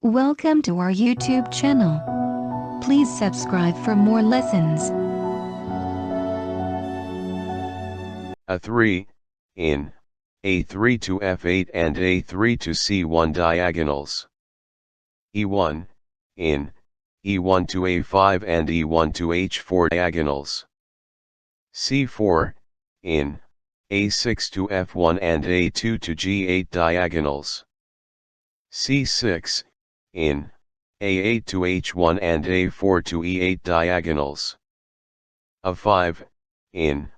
Welcome to our YouTube channel. Please subscribe for more lessons. A3, in A3 to F8 and A3 to C1 diagonals. E1, in E1 to A5 and E1 to H4 diagonals. C4, in A6 to F1 and A2 to G8 diagonals. C6, in A8 to H1 and A4 to E8 diagonals. A5, in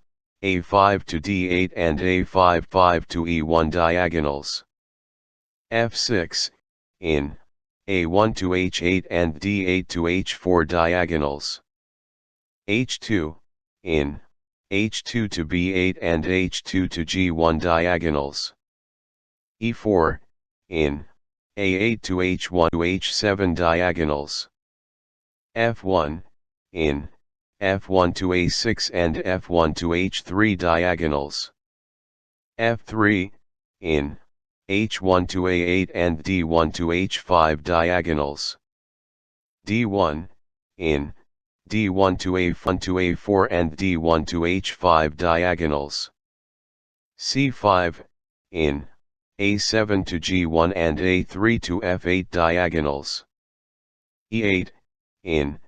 A5 to D8 and A5 to E1 diagonals. F6, in A1 to H8 and D8 to H4 diagonals. H2, in H2 to B8 and H2 to G1 diagonals. E4, in A8 to H1 to H7 diagonals. F1, in F1 to A6 and F1 to H3 diagonals. F3, in H1 to A8 and D1 to H5 diagonals. D1, in D1 to A1 to A4 and D1 to H5 diagonals. C5, in A7 to G1 and A3 to F8 diagonals. E8, in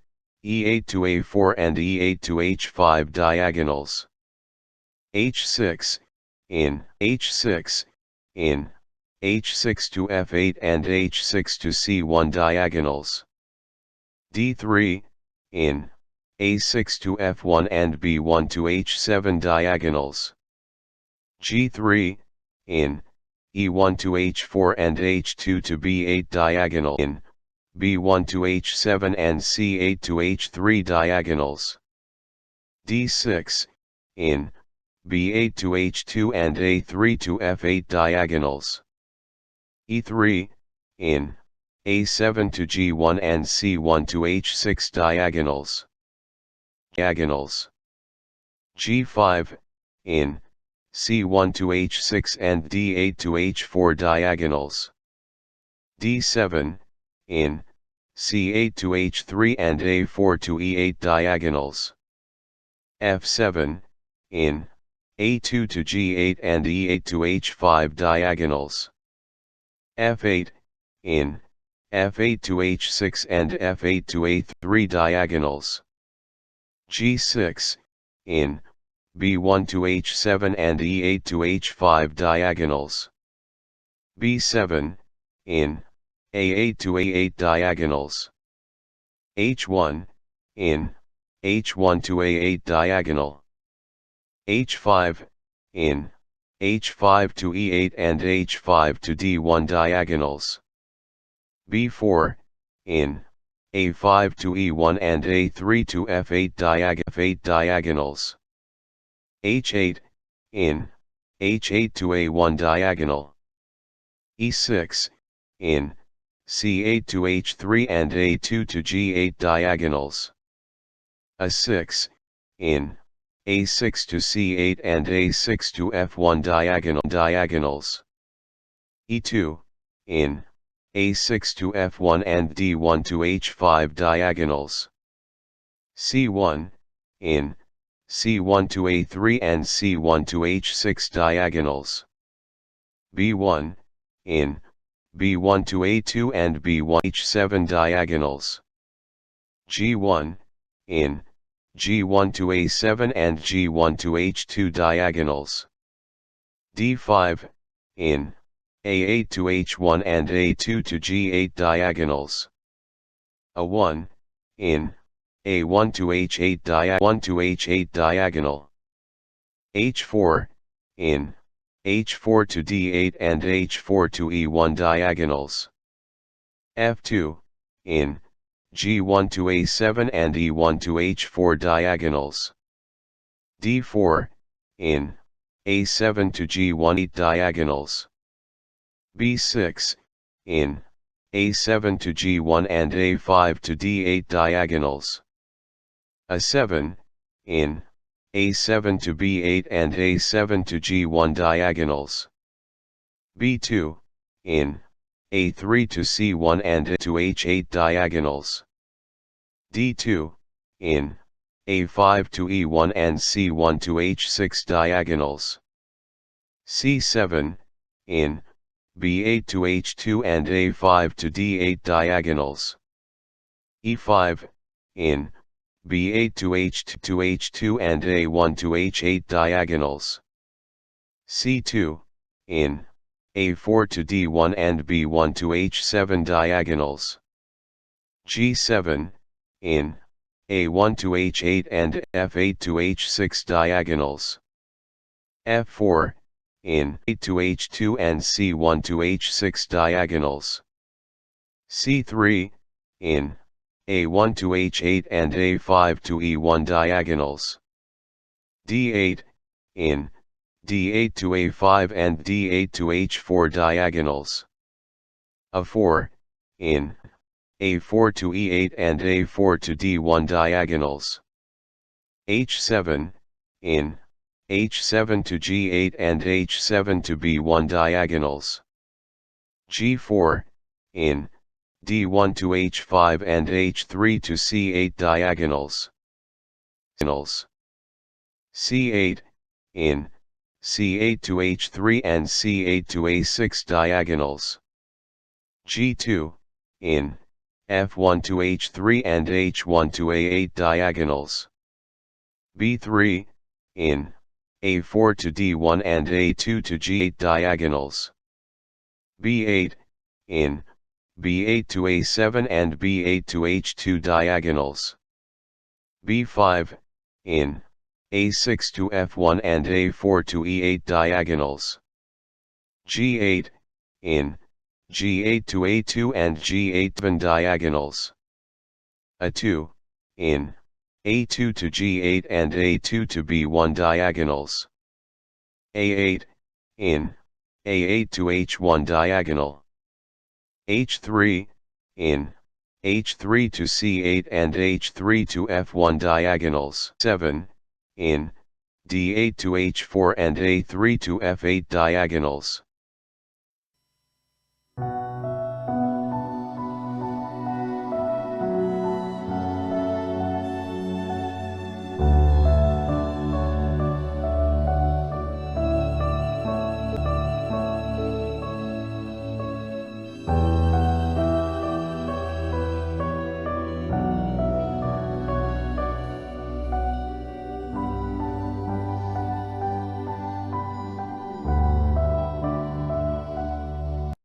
E8 to A4 and E8 to H5 diagonals. H6, in H6, in H6 to F8 and H6 to C1 diagonals. D3, in A6 to F1 and B1 to H7 diagonals. G3, in E1 to H4 and H2 to B8 diagonal. In B1 to H7 and C8 to H3 diagonals. D6, in B8 to H2 and A3 to F8 diagonals. E3, in A7 to G1 and C1 to H6 diagonals. Diagonals. G5, in C1 to H6 and D8 to H4 diagonals. D7, in C8 to H3 and A4 to E8 diagonals. F7, in A2 to G8 and E8 to H5 diagonals. F8, in F8 to H6 and F8 to A3 diagonals. G6, in B1 to H7 and E8 to H5 diagonals. B7, in A8 to A8 diagonals. H1, in H1 to A8 diagonal. H5, in H5 to E8 and H5 to D1 diagonals. B4, in A5 to E1 and A3 to F8 diagonals. H8, in H8 to A1 diagonal. E6, in C8 to H3 and A2 to G8 diagonals. A6, in A6 to C8 and A6 to F1 diagonals. E2, in A6 to F1 and D1 to H5 diagonals. C1, in C1 to A3 and C1 to H6 diagonals. B1, in B1 to A2 and B1 H7 diagonals. G1, in G1 to A7 and G1 to H2 diagonals. D5, in A8 to H1 and A2 to G8 diagonals. A1, in A1 to H8 diagonal. H4, in H4 to D8 and H4 to E1 diagonals. F2, in G1 to A7 and E1 to H4 diagonals. D4, in A7 to G1 8 diagonals. B6, in A7 to G1 and A5 to D8 diagonals. A7, in A7 to B8 and A7 to G1 diagonals. B2, in A3 to C1 and A to H8 diagonals. D2, in, A5 to E1 and C1 to H6 diagonals. C7, in, B8 to H2 and A5 to D8 diagonals. E5, in, B8 to H2 to H2 and A1 to H8 diagonals. C2, in, A4 to D1 and B1 to H7 diagonals. G7, in, A1 to H8 and F8 to H6 diagonals. F4, in, A to H2 and C1 to H6 diagonals. C3, in, A1 to H8 and A5 to E1 diagonals. D8, in, D8 to A5 and D8 to H4 diagonals. A4, in, A4 to E8 and A4 to D1 diagonals. H7, in, H7 to G8 and H7 to B1 diagonals. G4, in, D1 to H5 and H3 to C8 diagonals. C8, in, C8 to H3 and C8 to A6 diagonals. G2, in, F1 to H3 and H1 to A8 diagonals. B3, in, A4 to D1 and A2 to G8 diagonals. B8, in, B8 to A7 and B8 to H2 diagonals. B5, in, A6 to F1 and A4 to E8 diagonals. G8, in, G8 to A2 and G8 diagonals. A2, in, A2 to G8 and A2 to B1 diagonals. A8, in, A8 to H1 diagonal. H3, in, H3 to C8 and H3 to F1 diagonals. 7, in, D8 to H4 and A3 to F8 diagonals.